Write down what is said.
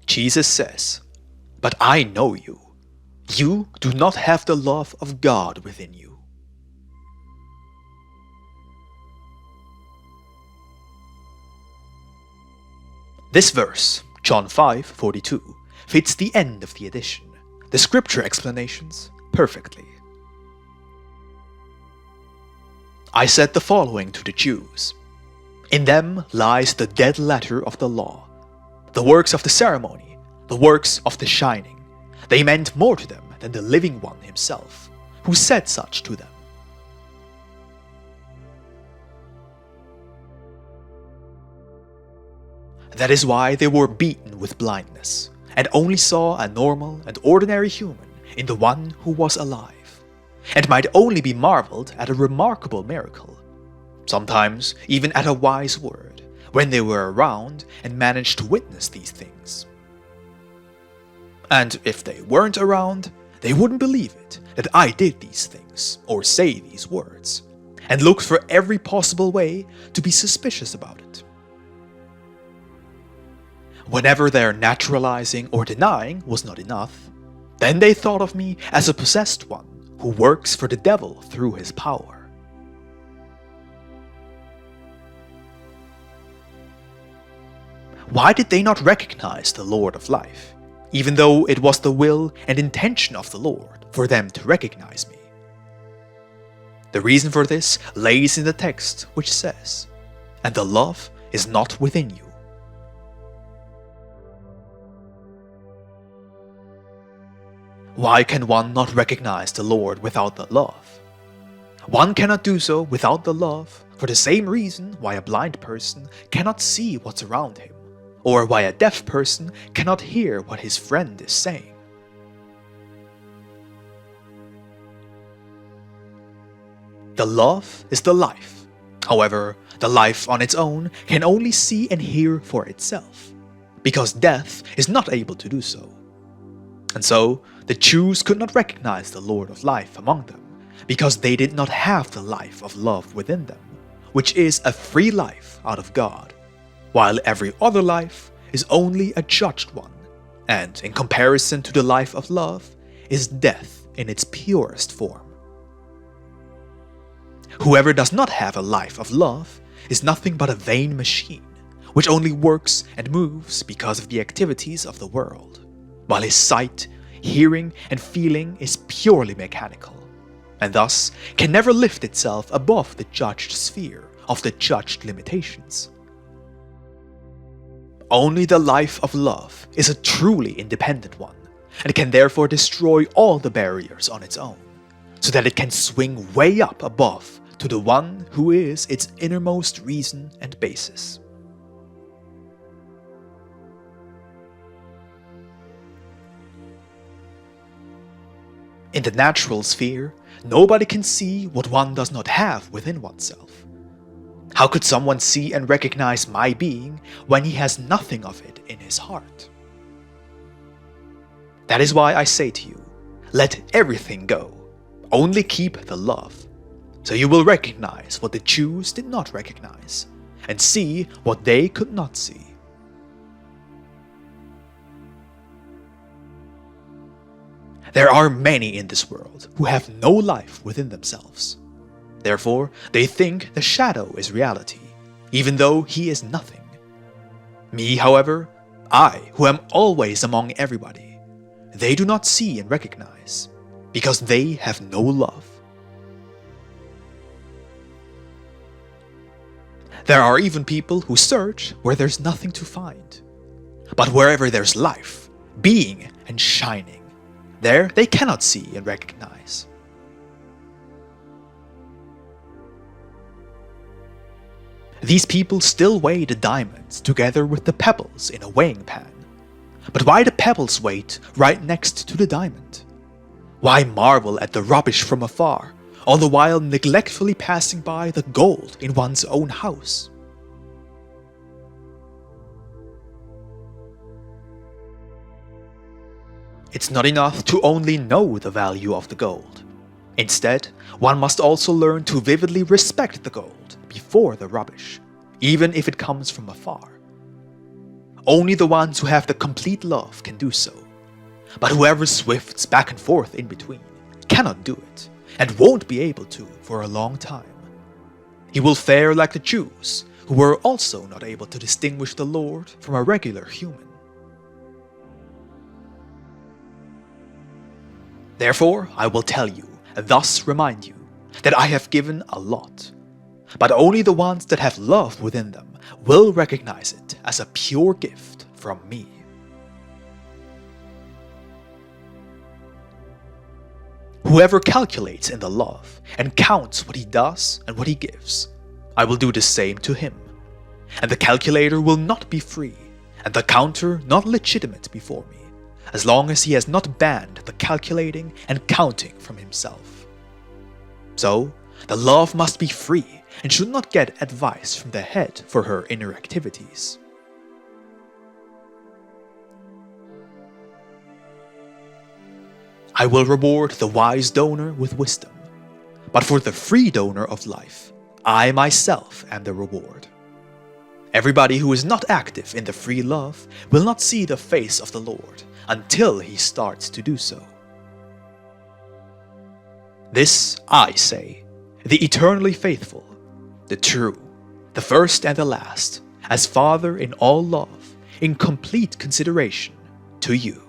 Jesus says, "But I know you. You do not have the love of God within you." This verse, John 5:42, fits the end of the edition, the scripture explanations, perfectly. I said the following to the Jews: "In them lies the dead letter of the law, the works of the ceremony, the works of the shining. They meant more to them than the living one himself, who said such to them." That is why they were beaten with blindness, and only saw a normal and ordinary human in the one who was alive, and might only be marveled at a remarkable miracle, sometimes even at a wise word, when they were around and managed to witness these things. And if they weren't around, they wouldn't believe it that I did these things or say these words, and looked for every possible way to be suspicious about it. Whenever their naturalizing or denying was not enough, then they thought of me as a possessed one who works for the devil through his power. Why did they not recognize the Lord of life, even though it was the will and intention of the Lord for them to recognize me? The reason for this lays in the text, which says, "And the love is not within you." Why can one not recognize the Lord without the love? One cannot do so without the love for the same reason why a blind person cannot see what's around him, or why a deaf person cannot hear what his friend is saying. The love is the life. However, the life on its own can only see and hear for itself, because death is not able to do so. And so, the Jews could not recognize the Lord of life among them, because they did not have the life of love within them, which is a free life out of God, while every other life is only a judged one, and in comparison to the life of love, is death in its purest form. Whoever does not have a life of love is nothing but a vain machine, which only works and moves because of the activities of the world, while his sight, hearing, and feeling is purely mechanical, and thus can never lift itself above the judged sphere of the judged limitations. Only the life of love is a truly independent one, and can therefore destroy all the barriers on its own, so that it can swing way up above to the one who is its innermost reason and basis. In the natural sphere, nobody can see what one does not have within oneself. How could someone see and recognize my being when he has nothing of it in his heart? That is why I say to you, let everything go, only keep the love, so you will recognize what the Jews did not recognize, and see what they could not see. There are many in this world who have no life within themselves. Therefore, they think the shadow is reality, even though he is nothing. Me, however, I, who am always among everybody, they do not see and recognize, because they have no love. There are even people who search where there's nothing to find. But wherever there's life, being, and shining, there they cannot see and recognize. These people still weigh the diamonds together with the pebbles in a weighing pan. But why the pebbles weight right next to the diamond? Why marvel at the rubbish from afar, all the while neglectfully passing by the gold in one's own house? It's not enough to only know the value of the gold. Instead, one must also learn to vividly respect the gold before the rubbish, even if it comes from afar. Only the ones who have the complete love can do so. But whoever swifts back and forth in between cannot do it, and won't be able to for a long time. He will fare like the Jews, who were also not able to distinguish the Lord from a regular human. Therefore, I will tell you, and thus remind you, that I have given a lot. But only the ones that have love within them will recognize it as a pure gift from me. Whoever calculates in the love and counts what he does and what he gives, I will do the same to him. And the calculator will not be free, and the counter not legitimate before me, as long as he has not banned the calculating and counting from himself. So, the love must be free and should not get advice from the head for her inner activities. I will reward the wise donor with wisdom, but for the free donor of life, I myself am the reward. Everybody who is not active in the free love will not see the face of the Lord until he starts to do so. This I say, the eternally faithful, the true, the first and the last, as Father in all love, in complete consideration to you.